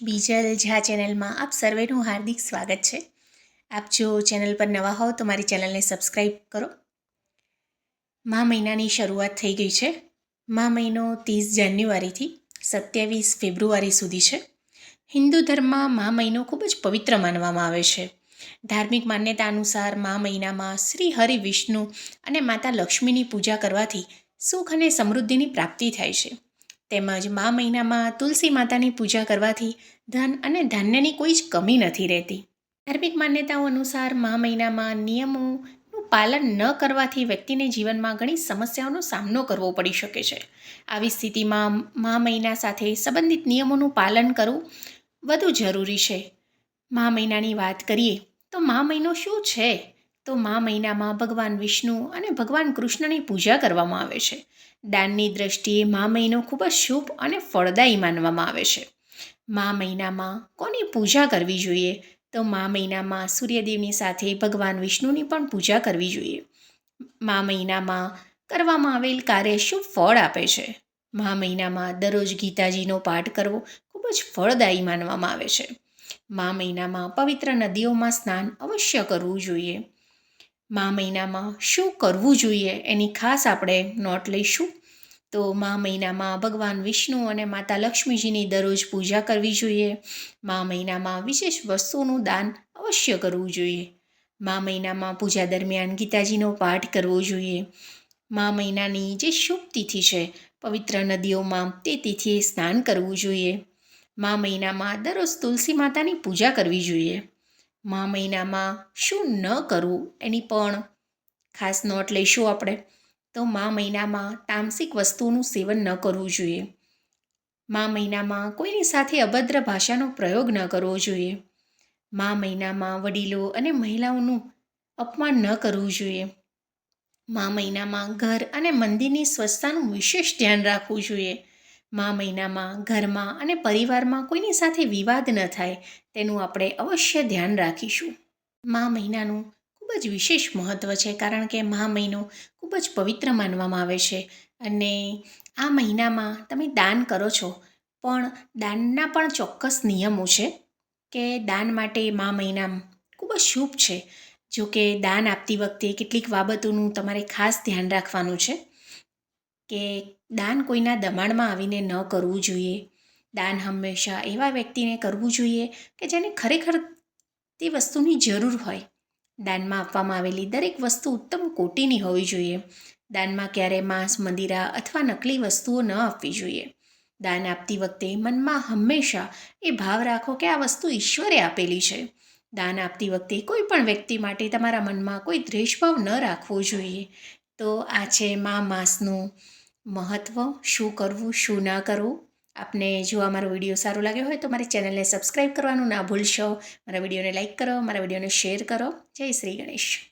બીજલ ઝા ચેનલમાં આપ સર્વેનું હાર્દિક સ્વાગત છે। આપ જો ચેનલ પર નવા હો તો મારી ચેનલને સબસ્ક્રાઈબ કરો। મા મહિનાની શરૂઆત થઈ ગઈ છે। મા મહિનો 30 જાન્યુઆરીથી 27 ફેબ્રુઆરી સુધી છે। હિન્દુ ધર્મમાં મા મહિનો ખૂબ જ પવિત્ર માનવામાં આવે છે। ધાર્મિક માન્યતા અનુસાર મા મહિનામાં શ્રી હરિ વિષ્ણુ અને માતા લક્ષ્મીની પૂજા કરવાથી સુખ અને સમૃદ્ધિની પ્રાપ્તિ થાય છે। તેમજ મા મહિનામાં તુલસી માતાની પૂજા કરવાથી ધન અને ધાન્યની કોઈ જ કમી નથી રહેતી। ધાર્મિક માન્યતાઓ અનુસાર મા મહિનામાં નિયમોનું પાલન ન કરવાથી વ્યક્તિને જીવનમાં ઘણી સમસ્યાઓનો સામનો કરવો પડી શકે છે। આવી સ્થિતિમાં મા મહિના સાથે સંબંધિત નિયમોનું પાલન કરવું વધુ જરૂરી છે। મા મહિનાની વાત કરીએ તો મા મહિનો શું છે? તો મા મહિનામાં ભગવાન વિષ્ણુ અને ભગવાન કૃષ્ણની પૂજા કરવામાં આવે છે। દાનની દ્રષ્ટિએ મા મહિનો ખૂબ જ શુભ અને ફળદાયી માનવામાં આવે છે। મા મહિનામાં કોની પૂજા કરવી જોઈએ? તો મા મહિનામાં સૂર્યદેવની સાથે ભગવાન વિષ્ણુની પણ પૂજા કરવી જોઈએ। મા મહિનામાં કરવામાં આવેલ કાર્ય શુભ ફળ આપે છે। મા મહિનામાં દરરોજ ગીતાજીનો પાઠ કરવો ખૂબ જ ફળદાયી માનવામાં આવે છે। મા મહિનામાં પવિત્ર નદીઓમાં સ્નાન અવશ્ય કરવું જોઈએ। મા મહિનામાં શું કરવું જોઈએ એની ખાસ આપણે નોટ લઈશું। તો મા મહિનામાં ભગવાન વિષ્ણુ અને માતા લક્ષ્મીજીની દરરોજ પૂજા કરવી જોઈએ। મા મહિનામાં વિશેષ વસ્તુઓનું દાન અવશ્ય કરવું જોઈએ। મા મહિનામાં પૂજા દરમિયાન ગીતાજીનો પાઠ કરવો જોઈએ। મા મહિનાની જે શુભ તિથિ છે પવિત્ર નદીઓમાં તે તિથિએ સ્નાન કરવું જોઈએ। મા મહિનામાં દરરોજ તુલસી માતાની પૂજા કરવી જોઈએ। મા મહિનામાં શું ન કરવું એની પણ ખાસ નોટ લઈશું આપણે। તો મા મહિનામાં તામસિક વસ્તુઓનું સેવન ન કરવું જોઈએ। મા મહિનામાં કોઈની સાથે અભદ્ર ભાષાનો પ્રયોગ ન કરવો જોઈએ। મા મહિનામાં વડીલો અને મહિલાઓનું અપમાન ન કરવું જોઈએ। મા મહિનામાં ઘર અને મંદિરની સ્વચ્છતાનું વિશેષ ધ્યાન રાખવું જોઈએ। મા મહિનામાં ઘરમાં અને પરિવારમાં કોઈની સાથે વિવાદ ન થાય તેનું આપણે અવશ્ય ધ્યાન રાખીશું। મા મહિનાનું ખૂબ જ વિશેષ મહત્ત્વ છે, કારણ કે મા મહિનો ખૂબ જ પવિત્ર માનવામાં આવે છે અને આ મહિનામાં તમે દાન કરો છો, પણ દાનના પણ ચોક્કસ નિયમો છે કે દાન માટે મા મહિના ખૂબ જ શુભ છે। જો કે દાન આપતી વખતે કેટલીક બાબતોનું તમારે ખાસ ધ્યાન રાખવાનું છે કે દાન કોઈના દબાણમાં આવીને ન કરવું જોઈએ। દાન હંમેશા એવા વ્યક્તિને કરવું જોઈએ કે જેને ખરેખર તે વસ્તુની જરૂર હોય। દાનમાં આપવામાં આવેલી દરેક વસ્તુ ઉત્તમ કોટીની હોવી જોઈએ। દાનમાં ક્યારેય માંસ, મંદિરા અથવા નકલી વસ્તુઓ ન આપવી જોઈએ। દાન આપતી વખતે મનમાં હંમેશા એ ભાવ રાખો કે આ વસ્તુ ઈશ્વરે આપેલી છે। દાન આપતી વખતે કોઈ પણ વ્યક્તિ માટે તમારા મનમાં કોઈ દ્વેષભાવ ન રાખવો જોઈએ। તો આ છે મા માસનું મહત્ત્વ, શું કરવું શું ન કરવું। આપને જો અમારો વિડીયો સારો લાગ્યો હોય તો મારી ચેનલને સબસ્ક્રાઈબ કરવાનું ના ભૂલશો। મારા વિડીયોને લાઇક કરો, મારા વિડીયોને શેર કરો। જય શ્રી ગણેશ।